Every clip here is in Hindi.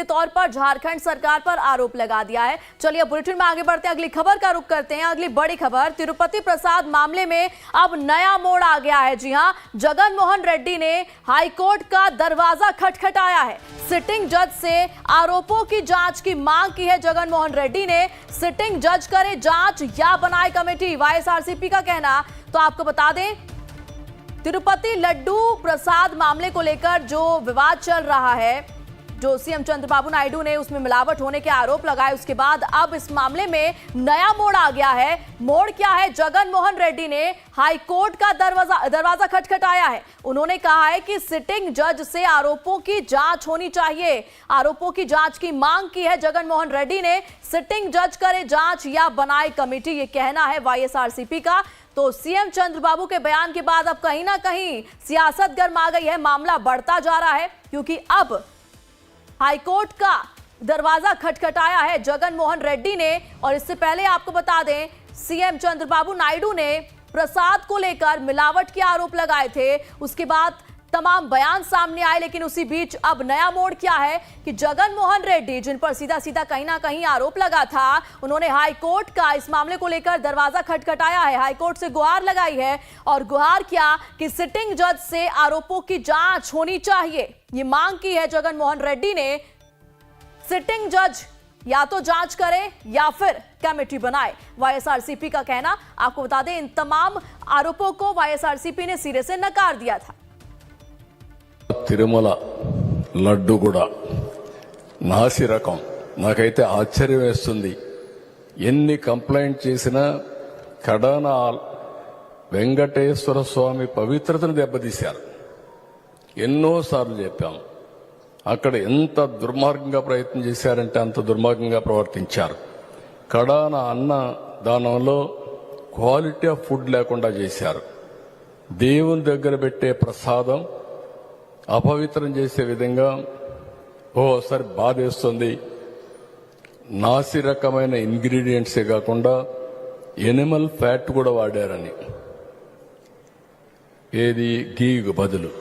तौर पर झारखंड सरकार पर आरोप लगा दिया है। चलिए बुलेटिन में आगे बढ़ते हैं, अगली खबर का रुख करते हैं। अगली बड़ी खबर, तिरुपति प्रसाद मामले में अब नया मोड़ आ गया है। जी हां, जगन मोहन रेड्डी ने हाईकोर्ट का दरवाजा खटखटाया है। सिटिंग जज से आरोपों की जांच की मांग की है। जगन मोहन रेड्डी ने सिटिंग जज करे जांच या बनाए कमेटी, वाईएसआरसीपी का कहना। तो आपको बता दें, तिरुपति लड्डू प्रसाद मामले को लेकर जो विवाद चल रहा है, जो सीएम चंद्रबाबू नायडू ने उसमें मिलावट होने के आरोप लगाए, उसके बाद अब इस मामले में नया मोड़ आ गया है। मोड़ क्या है? जगन मोहन रेड्डी ने हाईकोर्ट का दरवाजा खटखटाया है। उन्होंने कहा है कि सिटिंग जज से आरोपों की जांच होनी चाहिए। आरोपों की जांच की मांग की है जगन मोहन रेड्डी ने। सिटिंग जज करे जांच या बनाए कमेटी, ये कहना है वाईएसआरसीपी का। तो सीएम चंद्रबाबू के बयान के बाद अब कहीं ना कहीं सियासत गर्मा गई है। मामला बढ़ता जा रहा है क्योंकि अब हाईकोर्ट का दरवाजा खटखटाया है जगन मोहन रेड्डी ने। और इससे पहले आपको बता दें, सीएम चंद्रबाबू नायडू ने प्रसाद को लेकर मिलावट के आरोप लगाए थे। उसके बाद तमाम बयान सामने आए, लेकिन उसी बीच अब नया मोड़ क्या है कि जगन मोहन रेड्डी, जिन पर सीधा सीधा कहीं ना कहीं आरोप लगा था, उन्होंने हाईकोर्ट का इस मामले को लेकर दरवाजा खटखटाया है। हाईकोर्ट से गुहार लगाई है। और गुहार क्या कि सिटिंग जज से आरोपों की जांच होनी चाहिए, ये मांग की है जगन मोहन रेड्डी ने। सिटिंग जज या तो जांच करे या फिर कमेटी बनाए, वाईएसआरसीपी का कहना। आपको बता दें, इन तमाम आरोपों को वाईएसआरसीपी ने सिरे से नकार दिया था। తిరుమల లడ్డు కూడా నాసి రకం, నాకైతే ఆశ్చర్యం వేస్తుంది. ఎన్ని కంప్లైంట్ చేసినా కడాన వెంకటేశ్వర స్వామి పవిత్రతను దెబ్బతీశారు. ఎన్నోసార్లు చెప్పాం, అక్కడ ఎంత దుర్మార్గంగా ప్రయత్నం చేశారంటే అంత దుర్మార్గంగా ప్రవర్తించారు. కడాన అన్న దానంలో క్వాలిటీ ఆఫ్ ఫుడ్ లేకుండా చేశారు. దేవుని దగ్గర పెట్టే ప్రసాదం అపవిత్రం చేసే విధంగా ఓసారి బాధేస్తుంది. నాసి రకమైన ఇంగ్రీడియంట్సే కాకుండా ఎనిమల్ ఫ్యాట్ కూడా వాడారని, ఏది గీకు బదులు.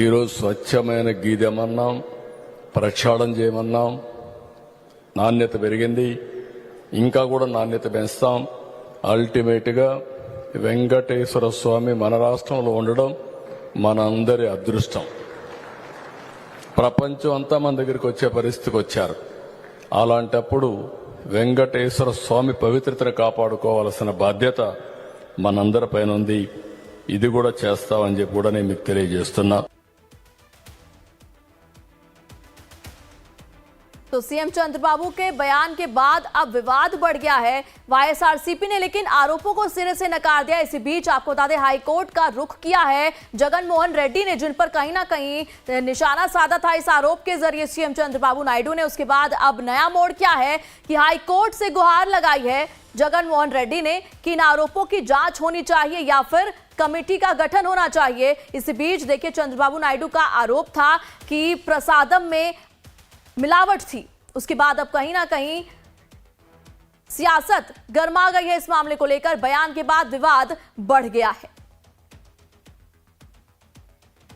ఈరోజు స్వచ్ఛమైన గీ తెమన్నాం, ప్రక్షాళన చేయమన్నాం. నాణ్యత పెరిగింది, ఇంకా కూడా నాణ్యత పెంచుతాం. అల్టిమేట్గా వెంకటేశ్వర స్వామి మన రాష్ట్రంలో ఉండడం మనందరి అదృష్టం. ప్రపంచం అంతా మన దగ్గరికి వచ్చే పరిస్థితికి వచ్చారు. అలాంటప్పుడు వెంకటేశ్వర స్వామి పవిత్రతను కాపాడుకోవాల్సిన బాధ్యత మనందరిపైన ఉంది. ఇది కూడా చేస్తామని చెప్పి కూడా నేను మీకు తెలియజేస్తున్నా. तो सीएम चंद्रबाबू के बयान के बाद अब विवाद बढ़ गया है। वाईएसआरसीपी ने लेकिन आरोपों को सिरे से नकार दिया। इसी बीच आपको बता दें, हाईकोर्ट का रुख किया है जगन मोहन रेड्डी ने, जिन पर कहीं ना कहीं निशाना साधा था इस आरोप के जरिए सीएम चंद्रबाबू नायडू ने। उसके बाद अब नया मोड़ क्या है कि हाईकोर्ट से गुहार लगाई है जगन मोहन रेड्डी ने कि इन आरोपों की जांच होनी चाहिए या फिर कमेटी का गठन होना चाहिए। इसी बीच देखिए, चंद्रबाबू नायडू का आरोप था कि प्रसादम में मिलावट थी। उसके बाद अब कहीं ना कहीं सियासत गर्मा गई है इस मामले को लेकर। बयान के बाद विवाद बढ़ गया है।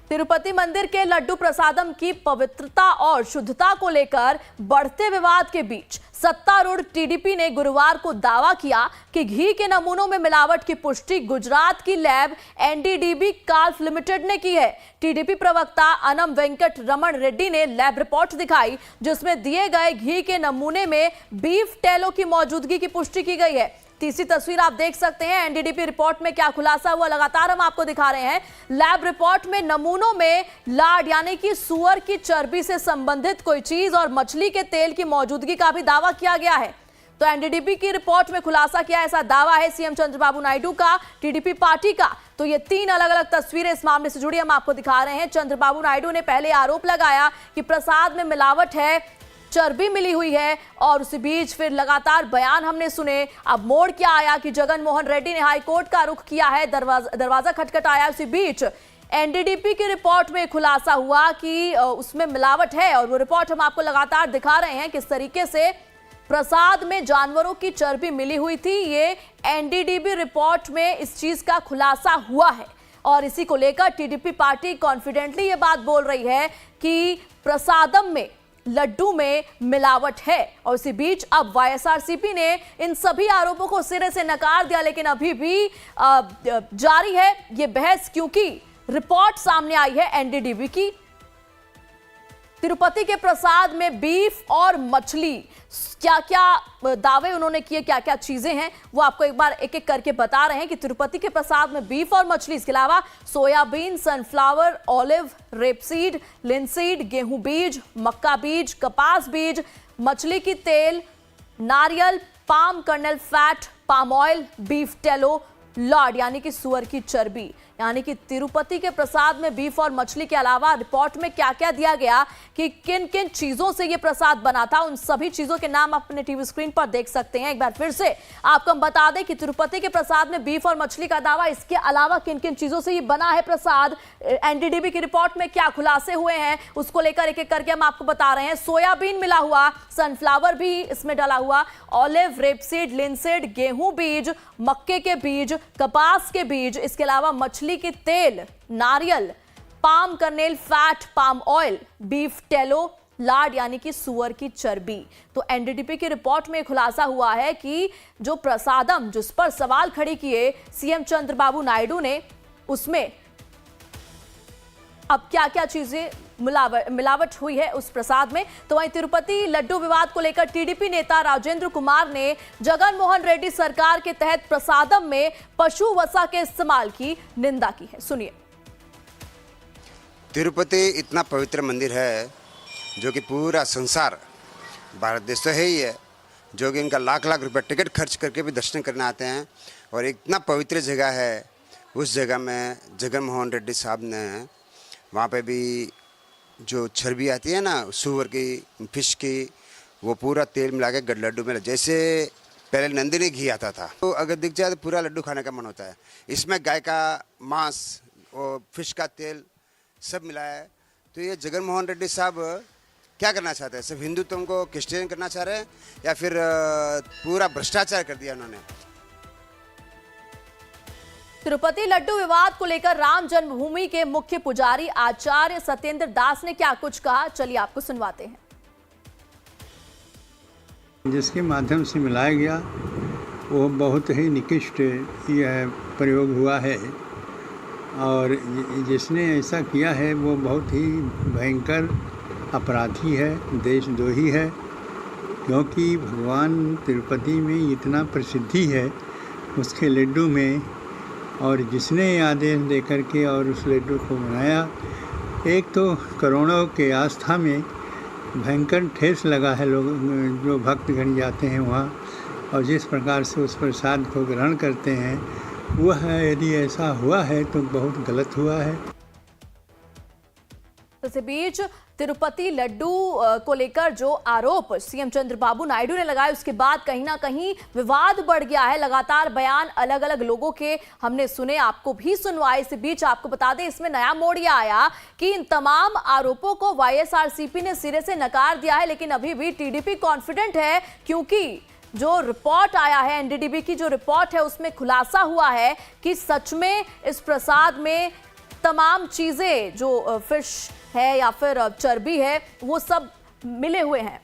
तिरुपति मंदिर के लड्डू प्रसादम की पवित्रता और शुद्धता को लेकर बढ़ते विवाद के बीच सत्तारूढ़ टीडीपी ने गुरुवार को दावा किया कि घी के नमूनों में मिलावट की पुष्टि गुजरात की लैब एनडीडीबी काल्फ लिमिटेड ने की है। टीडीपी प्रवक्ता अनम वेंकट रमण रेड्डी ने लैब रिपोर्ट दिखाई, जिसमें दिए गए घी के नमूने में बीफ टेलो की मौजूदगी की पुष्टि की गई है। तीसरी तस्वीर आप देख सकते हैं। एनडीडीबी रिपोर्ट में क्या खुलासा हुआ, लगातार हम आपको दिखा रहे हैं। लैब रिपोर्ट में नमूनों में लाड यानी कि सुअर की चर्बी से संबंधित कोई चीज और मछली के तेल की मौजूदगी का भी दावा किया गया है। तो एनडीडीबी की रिपोर्ट में खुलासा किया, ऐसा दावा है सीएम चंद्रबाबू नायडू का, टीडीपी पार्टी का। तो ये तीन अलग अलग तस्वीरें इस मामले से जुड़ी हम आपको दिखा रहे हैं। चंद्रबाबू नायडू ने पहले आरोप लगाया कि प्रसाद में मिलावट है, चर्बी मिली हुई है, और उसी बीच फिर लगातार बयान हमने सुने। अब मोड़ क्या आया कि जगन मोहन रेड्डी ने हाईकोर्ट का रुख किया है, दरवाजा खटखटाया। उसी बीच एनडीडीपी की रिपोर्ट में खुलासा हुआ कि उसमें मिलावट है, और वो रिपोर्ट हम आपको लगातार दिखा रहे हैं किस तरीके से प्रसाद में जानवरों की चर्बी मिली हुई थी। ये एनडीडीबी रिपोर्ट में इस चीज का खुलासा हुआ है। और इसी को लेकर टीडीपी पार्टी कॉन्फिडेंटली ये बात बोल रही है कि प्रसादम में लड्डू में मिलावट है। और इसी बीच अब वाईएसआरसीपी ने इन सभी आरोपों को सिरे से नकार दिया, लेकिन अभी भी जारी है ये बहस, क्योंकि रिपोर्ट सामने आई है एनडीडीबी की। तिरुपति के प्रसाद में बीफ और मछली, क्या क्या दावे उन्होंने किए, क्या क्या चीजें हैं, वो आपको एक बार एक एक करके बता रहे हैं कि तिरुपति के प्रसाद में बीफ और मछली, इसके अलावा soybean, sunflower, olive, rapeseed, linseed, गेहूं बीज, मक्का बीज, कपास बीज, मछली की तेल, नारियल, palm kernel fat, palm oil, beef tallow, lard यानी कि सुअर की चर्बी। यानी कि तिरुपति के प्रसाद में बीफ और मछली के अलावा रिपोर्ट में क्या क्या दिया गया कि किन किन चीजों से यह प्रसाद बना था, उन सभी चीजों के नाम अपने टीवी स्क्रीन पर देख सकते हैं। एक बार फिर से आपको हम बता दें कि तिरुपति के प्रसाद में बीफ और मछली का दावा, इसके अलावा किन किन चीजों से ये बना है प्रसाद, एनडीडीबी की रिपोर्ट में क्या खुलासे हुए हैं, उसको लेकर एक एक करके हम आपको बता रहे हैं। सोयाबीन मिला हुआ, सनफ्लावर भी इसमें डाला हुआ, ऑलिव, रेपसीड, लिनसीड, गेहूं बीज, मक्के के बीज, कपास के बीज, इसके अलावा मछली की तेल, नारियल, palm kernel fat, palm oil, beef tallow, lard यानी कि सुअर की चर्बी। तो एनडीडीबी की रिपोर्ट में खुलासा हुआ है कि जो प्रसादम, जिस पर सवाल खड़े किए सीएम चंद्रबाबू नायडू ने, उसमें अब क्या क्या चीजें मिलावट हुई है उस प्रसाद में। तो वहीं तिरुपति लड्डू विवाद को लेकर टीडीपी नेता राजेंद्र कुमार ने जगन मोहन रेड्डी सरकार के तहत प्रसादम में पशु वसा के इस्तेमाल की निंदा की है। सुनिए। तिरुपति इतना पवित्र मंदिर है जो कि पूरा संसार, भारत देश तो है ही है, जो कि इनका लाख लाख रुपए टिकट खर्च करके भी दर्शन करने आते हैं। और इतना पवित्र जगह है, उस जगह में जगन मोहन रेड्डी साहब ने वहाँ पे भी जो चर्बी आती है ना सुअर की, फिश की, वो पूरा तेल मिला के लड्डू में, जैसे पहले नंदिनी घी आता था, तो अगर दिख जाए तो पूरा लड्डू खाने का मन होता है। इसमें गाय का मांस और फिश का तेल सब मिला है। तो ये जगन मोहन रेड्डी साहब क्या करना चाहते हैं? सिर्फ हिंदुत्व को क्रिश्चियन करना चाह रहे हैं या फिर पूरा भ्रष्टाचार कर दिया उन्होंने? तिरुपति लड्डू विवाद को लेकर राम जन्मभूमि के मुख्य पुजारी आचार्य सत्येंद्र दास ने क्या कुछ कहा, चलिए आपको सुनवाते हैं। जिसके माध्यम से मिलाया गया वो बहुत ही निकृष्ट यह प्रयोग हुआ है, और जिसने ऐसा किया है वो बहुत ही भयंकर अपराधी है, देशद्रोही है। क्योंकि भगवान तिरुपति में इतना प्रसिद्धि है उसके लड्डू में, और जिसने आदेश दे करके और उस लड्डू को बनाया, एक तो करोड़ों के आस्था में भयंकर ठेस लगा है। लोग जो भक्तगण जाते हैं वहाँ और जिस प्रकार से उस प्रसाद को ग्रहण करते हैं, वह यदि ऐसा हुआ है तो बहुत गलत हुआ है। इस बीच तिरुपति लड्डू को लेकर जो आरोप सीएम चंद्रबाबू नायडू ने लगाए, उसके बाद कहीं ना कहीं विवाद बढ़ गया है। लगातार बयान अलग अलग लोगों के हमने सुने, आपको भी सुनवाए। इस बीच आपको बता दें, इसमें नया मोड़ यह आया कि इन तमाम आरोपों को वाईएसआरसीपी ने सिरे से नकार दिया है, लेकिन अभी भी टीडीपी कॉन्फिडेंट है, क्योंकि जो रिपोर्ट आया है, एनडीडीबी की जो रिपोर्ट है, उसमें खुलासा हुआ है कि सच में इस प्रसाद में तमाम चीजें, जो फिश है या फिर चर्बी है, वो सब मिले हुए हैं।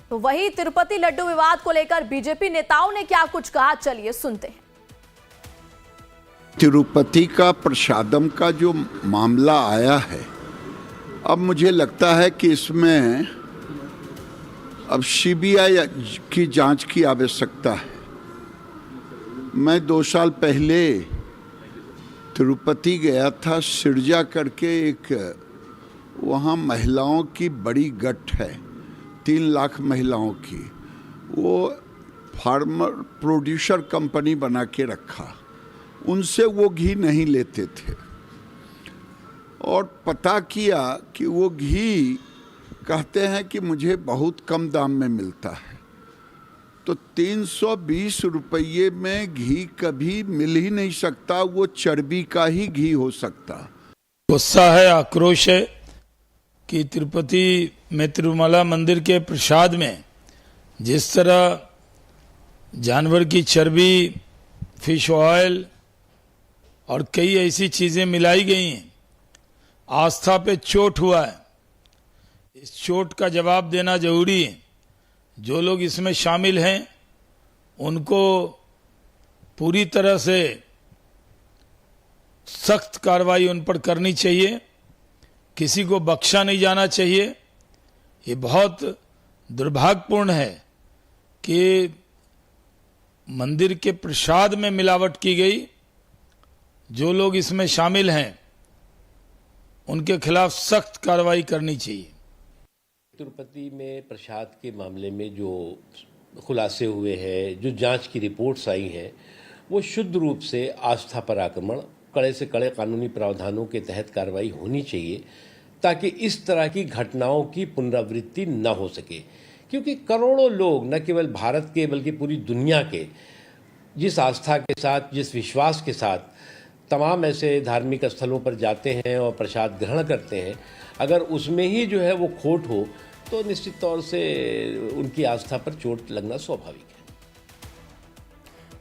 तो वही तिरुपति लड्डू विवाद को लेकर बीजेपी नेताओं ने क्या कुछ कहा, चलिए सुनते हैं। तिरुपति का प्रसादम का जो मामला आया है, अब मुझे लगता है कि इसमें अब सीबीआई की जांच की आवश्यकता है। मैं 2 साल पहले तिरुपति गया था। सिरजा करके एक वहाँ महिलाओं की बड़ी गठ है, 3 लाख महिलाओं की। वो फार्मर प्रोड्यूसर कंपनी बना के रखा, उनसे वो घी नहीं लेते थे। और पता किया कि वो घी कहते हैं कि मुझे बहुत कम दाम में मिलता है। तो 320 रुपये में घी कभी मिल ही नहीं सकता, वो चर्बी का ही घी हो सकता। गुस्सा है, आक्रोश है कि तिरुपति में तिरुमला मंदिर के प्रसाद में जिस तरह जानवर की चर्बी, फिश ऑयल और कई ऐसी चीजें मिलाई गई हैं, आस्था पे चोट हुआ है, इस चोट का जवाब देना जरूरी है। जो लोग इसमें शामिल हैं उनको पूरी तरह से सख्त कार्रवाई उन पर करनी चाहिए, किसी को बख्शा नहीं जाना चाहिए। ये बहुत दुर्भाग्यपूर्ण है कि मंदिर के प्रसाद में मिलावट की गई। जो लोग इसमें शामिल हैं उनके खिलाफ सख्त कार्रवाई करनी चाहिए। तिरुपति में प्रसाद के मामले में जो खुलासे हुए हैं, जो जांच की रिपोर्ट्स आई हैं, वो शुद्ध रूप से आस्था पर आक्रमण, कड़े से कड़े कानूनी प्रावधानों के तहत कार्रवाई होनी चाहिए ताकि इस तरह की घटनाओं की पुनरावृत्ति न हो सके। क्योंकि करोड़ों लोग न केवल भारत के बल्कि पूरी दुनिया के जिस आस्था के साथ, जिस विश्वास के साथ तमाम ऐसे धार्मिक स्थलों पर जाते हैं और प्रसाद ग्रहण करते हैं, अगर उसमें ही जो है वो खोट हो तो निश्चित तौर से उनकी आस्था पर चोट लगना स्वाभाविक है।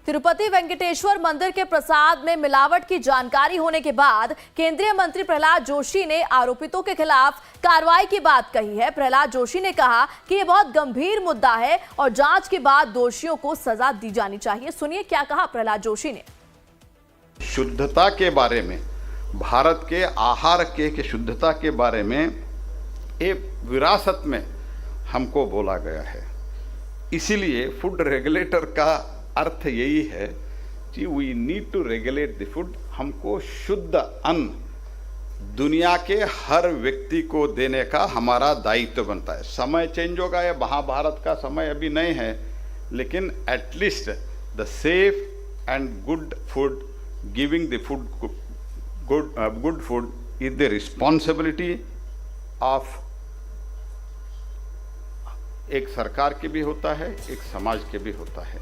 तिरुपति वेंकटेश्वर मंदिर के प्रसाद में मिलावट की जानकारी होने के बाद केंद्रीय मंत्री प्रहलाद जोशी ने आरोपितों के खिलाफ कार्रवाई की बात कही है। प्रहलाद जोशी ने कहा कि यह बहुत गंभीर मुद्दा है और जांच के बाद दोषियों को सजा दी जानी चाहिए। सुनिए क्या कहा प्रहलाद जोशी ने। शुद्धता के बारे में, भारत के आहार के शुद्धता के बारे में एक विरासत में हमको बोला गया है। इसीलिए फूड रेगुलेटर का अर्थ यही है कि we need to regulate the food. हमको शुद्ध अन्न दुनिया के हर व्यक्ति को देने का हमारा दायित्व बनता है। समय चेंज होगा, या महाभारत का समय अभी नहीं है, लेकिन at least the safe and good food, giving the food good food is the responsibility of एक सरकार के भी होता है, एक समाज के भी होता है।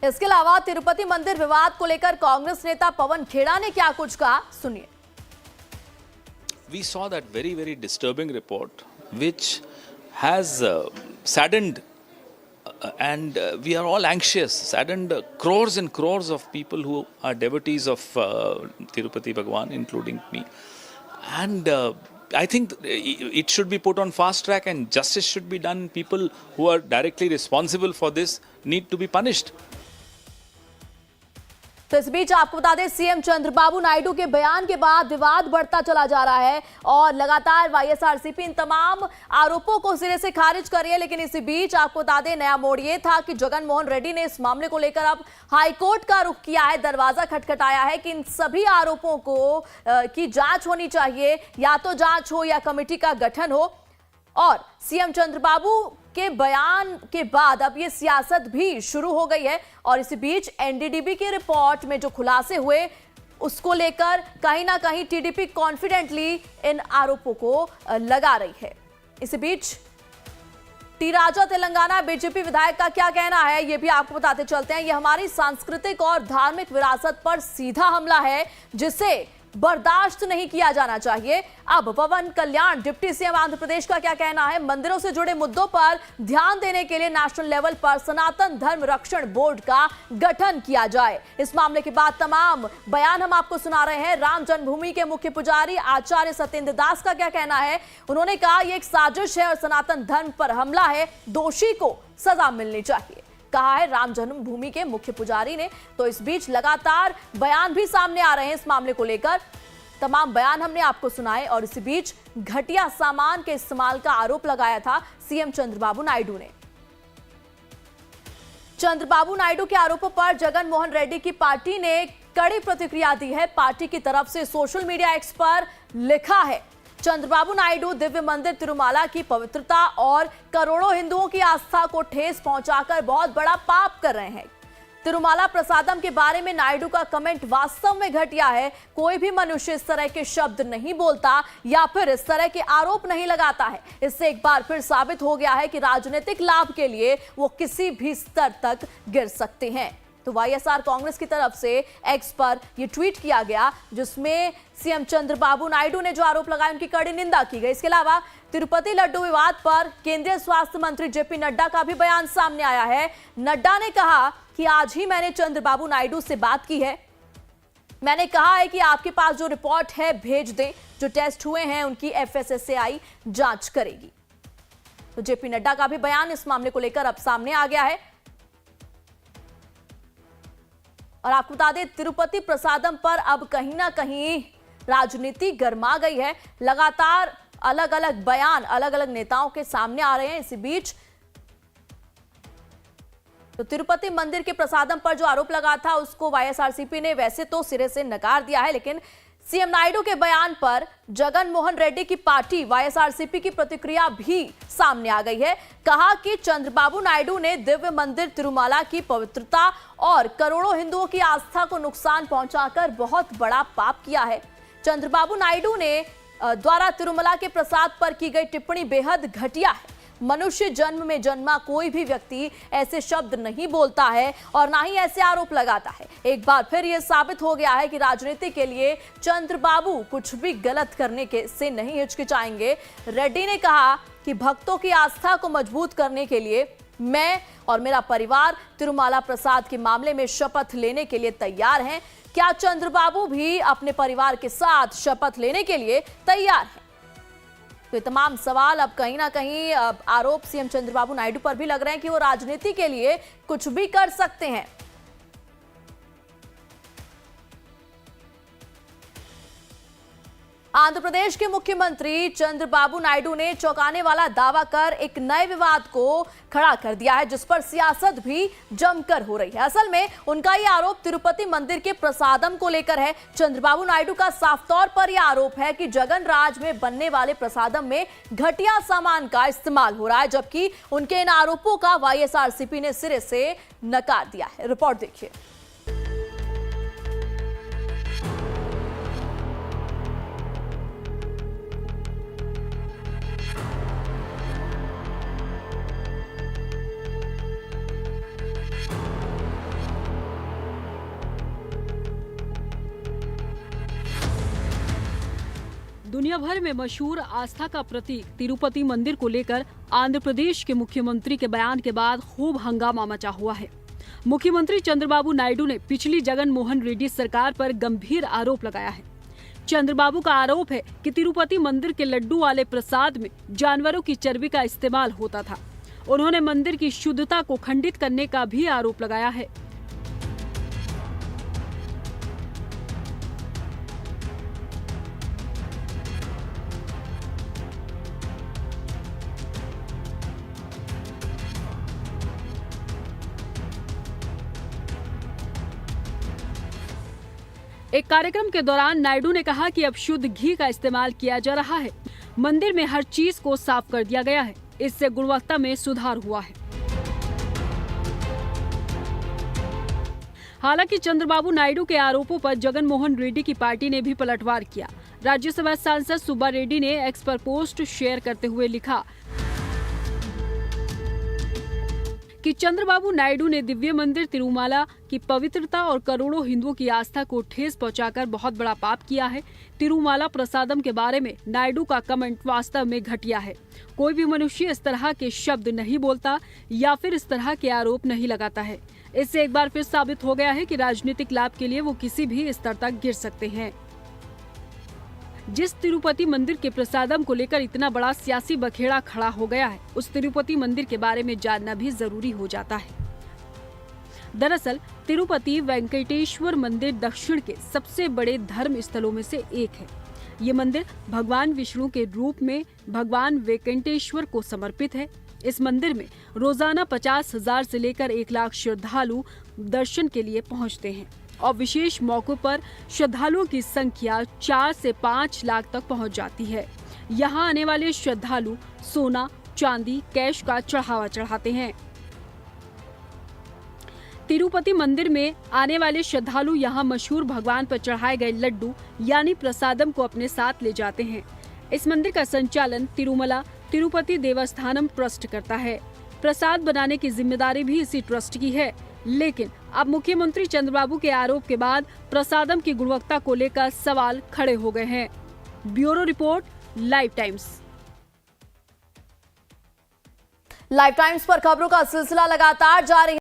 इसके अलावा तिरुपति मंदिर विवाद को लेकर कांग्रेस नेता पवन खेड़ा ने क्या कुछ कहा, सुनिए। We saw that very disturbing report which has saddened and we are all anxious, saddened crores and crores of people who are devotees of Tirupati Bhagwan, including me. And I think it should be put on fast track and justice should be done. People who are directly responsible for this need to be punished. तो इस बीच आपको बता दें, सीएम चंद्रबाबू नायडू के बयान के बाद विवाद बढ़ता चला जा रहा है और लगातार वाईएसआरसीपी इन तमाम आरोपों को सिरे से खारिज कर रही है। लेकिन इसी बीच आपको बता दें, नया मोड़ ये था कि जगन मोहन रेड्डी ने इस मामले को लेकर अब हाईकोर्ट का रुख किया है, दरवाजा खटखटाया है कि इन सभी आरोपों को की जांच होनी चाहिए, या तो जांच हो या कमेटी का गठन हो। और सीएम चंद्रबाबू के बयान के बाद अब ये सियासत भी शुरू हो गई है। और इसी बीच एनडीडीबी की रिपोर्ट में जो खुलासे हुए उसको लेकर कहीं ना कहीं टीडीपी कॉन्फिडेंटली इन आरोपों को लगा रही है। इसी बीच टी राजा तेलंगाना बीजेपी विधायक का क्या कहना है, ये भी आपको बताते चलते हैं। ये हमारी सांस्कृतिक और धार्मिक विरासत पर सीधा हमला है जिसे बर्दाश्त नहीं किया जाना चाहिए। अब पवन कल्याण डिप्टी सीएम आंध्र प्रदेश का क्या कहना है, मंदिरों से जुड़े मुद्दों पर ध्यान देने के लिए नेशनल लेवल पर सनातन धर्म रक्षण बोर्ड का गठन किया जाए। इस मामले के बाद तमाम बयान हम आपको सुना रहे हैं। राम जन्मभूमि के मुख्य पुजारी आचार्य सत्येंद्र दास का क्या कहना है, उन्होंने कहा यह एक साजिश है और सनातन धर्म पर हमला है, दोषी को सजा मिलनी चाहिए, कहा है राम जन्मभूमि के मुख्य पुजारी ने। तो इस बीच लगातार बयान भी सामने आ रहे हैं इस मामले को लेकर, तमाम बयान हमने आपको सुनाए। और इसी बीच घटिया सामान के इस्तेमाल का आरोप लगाया था सीएम चंद्रबाबू नायडू ने। चंद्रबाबू नायडू के आरोपों पर जगन मोहन रेड्डी की पार्टी ने कड़ी प्रतिक्रिया दी है। पार्टी की तरफ से सोशल मीडिया एक्स पर लिखा है, चंद्रबाबू नायडू दिव्य मंदिर तिरुमाला की पवित्रता और करोड़ों हिंदुओं की आस्था को ठेस पहुंचाकर बहुत बड़ा पाप कर रहे हैं। तिरुमाला प्रसादम के बारे में नायडू का कमेंट वास्तव में घटिया है। कोई भी मनुष्य इस तरह के शब्द नहीं बोलता या फिर इस तरह के आरोप नहीं लगाता है। इससे एक बार फिर साबित हो गया है कि राजनीतिक लाभ के लिए वो किसी भी स्तर तक गिर सकते हैं। तो वाईएसआर कांग्रेस की तरफ से एक्स पर यह ट्वीट किया गया जिसमें सीएम चंद्रबाबू नायडू ने जो आरोप लगाए उनकी कड़ी निंदा की गई। इसके अलावा तिरुपति लड्डू विवाद पर केंद्रीय स्वास्थ्य मंत्री जेपी नड्डा का भी बयान सामने आया है। नड्डा ने कहा कि आज ही मैंने चंद्रबाबू नायडू से बात की है, मैंने कहा है कि आपके पास जो रिपोर्ट है भेज दें, जो टेस्ट हुए हैं उनकी FSSAI जांच करेगी। तो जेपी नड्डा का भी बयान इस मामले को लेकर अब सामने आ गया है। और आपको बता दें, तिरुपति प्रसादम पर अब कहीं ना कहीं राजनीति गर्मा गई है। लगातार अलग अलग बयान अलग अलग नेताओं के सामने आ रहे हैं। इसी बीच तो तिरुपति मंदिर के प्रसादम पर जो आरोप लगा था उसको YSRCP ने वैसे तो सिरे से नकार दिया है, लेकिन सीएम नायडू के बयान पर जगन मोहन रेड्डी की पार्टी YSRCP की प्रतिक्रिया भी सामने आ गई है। कहा कि चंद्रबाबू नायडू ने दिव्य मंदिर तिरुमाला की पवित्रता और करोड़ों हिंदुओं की आस्था को नुकसान पहुंचाकर बहुत बड़ा पाप किया है। चंद्रबाबू नायडू ने द्वारा तिरुमला के प्रसाद पर की गई टिप्पणी बेहद घटिया है। मनुष्य जन्म में जन्मा कोई भी व्यक्ति ऐसे शब्द नहीं बोलता है और ना ही ऐसे आरोप लगाता है। एक बार फिर यह साबित हो गया है कि राजनीति के लिए चंद्रबाबू कुछ भी गलत करने से नहीं हिचकिचाएंगे। रेड्डी ने कहा कि भक्तों की आस्था को मजबूत करने के लिए मैं और मेरा परिवार तिरुमाला प्रसाद के मामले में शपथ लेने के लिए तैयार हैं। क्या चंद्रबाबू भी अपने परिवार के साथ शपथ लेने के लिए तैयार हैं? तो ये तमाम सवाल अब कहीं ना कहीं आरोप सीएम चंद्रबाबू नायडू पर भी लग रहे हैं कि वो राजनीति के लिए कुछ भी कर सकते हैं। आंध्र प्रदेश के मुख्यमंत्री चंद्रबाबू नायडू ने चौंकाने वाला दावा कर एक नए विवाद को खड़ा कर दिया है, जिस पर सियासत भी जमकर हो रही है। असल में उनका यह आरोप तिरुपति मंदिर के प्रसादम को लेकर है। चंद्रबाबू नायडू का साफ तौर पर यह आरोप है कि जगन राज में बनने वाले प्रसादम में घटिया सामान का इस्तेमाल हो रहा है, जबकि उनके इन आरोपों का YSRCP ने सिरे से नकार दिया है। रिपोर्ट देखिए। दुनिया भर में मशहूर आस्था का प्रतीक तिरुपति मंदिर को लेकर आंध्र प्रदेश के मुख्यमंत्री के बयान के बाद खूब हंगामा मचा हुआ है। मुख्यमंत्री चंद्रबाबू नायडू ने पिछली जगन मोहन रेड्डी सरकार पर गंभीर आरोप लगाया है। चंद्रबाबू का आरोप है कि तिरुपति मंदिर के लड्डू वाले प्रसाद में जानवरों की चर्बी का इस्तेमाल होता था। उन्होंने मंदिर की शुद्धता को खंडित करने का भी आरोप लगाया है। एक कार्यक्रम के दौरान नायडू ने कहा कि अब शुद्ध घी का इस्तेमाल किया जा रहा है। मंदिर में हर चीज को साफ कर दिया गया है। इससे गुणवत्ता में सुधार हुआ है। हालांकि चंद्रबाबू नायडू के आरोपों पर जगन मोहन रेड्डी की पार्टी ने भी पलटवार किया। राज्यसभा सांसद सुब्बा रेड्डी ने एक्स पर पोस्ट शेयर करते हुए लिखा कि चंद्रबाबू नायडू ने दिव्य मंदिर तिरुमाला की पवित्रता और करोड़ों हिंदुओं की आस्था को ठेस पहुंचाकर बहुत बड़ा पाप किया है। तिरुमाला प्रसादम के बारे में नायडू का कमेंट वास्तव में घटिया है। कोई भी मनुष्य इस तरह के शब्द नहीं बोलता या फिर इस तरह के आरोप नहीं लगाता है। इससे एक बार फिर साबित हो गया है कि राजनीतिक लाभ के लिए वो किसी भी स्तर तक गिर सकते हैं। जिस तिरुपति मंदिर के प्रसादम को लेकर इतना बड़ा सियासी बखेड़ा खड़ा हो गया है, उस तिरुपति मंदिर के बारे में जानना भी जरूरी हो जाता है। दरअसल तिरुपति वेंकटेश्वर मंदिर दक्षिण के सबसे बड़े धर्म स्थलों में से एक है। ये मंदिर भगवान विष्णु के रूप में भगवान वेंकटेश्वर को समर्पित है। इस मंदिर में रोजाना 50,000 से लेकर 1 लाख श्रद्धालु दर्शन के लिए पहुंचते हैं और विशेष मौकों पर श्रद्धालुओं की संख्या 4 से 5 लाख तक पहुंच जाती है। यहां आने वाले श्रद्धालु सोना, चांदी, कैश का चढ़ावा चढ़ाते हैं। तिरुपति मंदिर में आने वाले श्रद्धालु यहां मशहूर भगवान पर चढ़ाए गए लड्डू यानी प्रसादम को अपने साथ ले जाते हैं। इस मंदिर का संचालन तिरुमला तिरुपति देवस्थानम ट्रस्ट करता है। प्रसाद बनाने की जिम्मेदारी भी इसी ट्रस्ट की है। लेकिन अब मुख्यमंत्री चंद्रबाबू के आरोप के बाद प्रसादम की गुणवत्ता को लेकर सवाल खड़े हो गए हैं। Bureau report, live times. Live times पर खबरों का सिलसिला लगातार जारी है।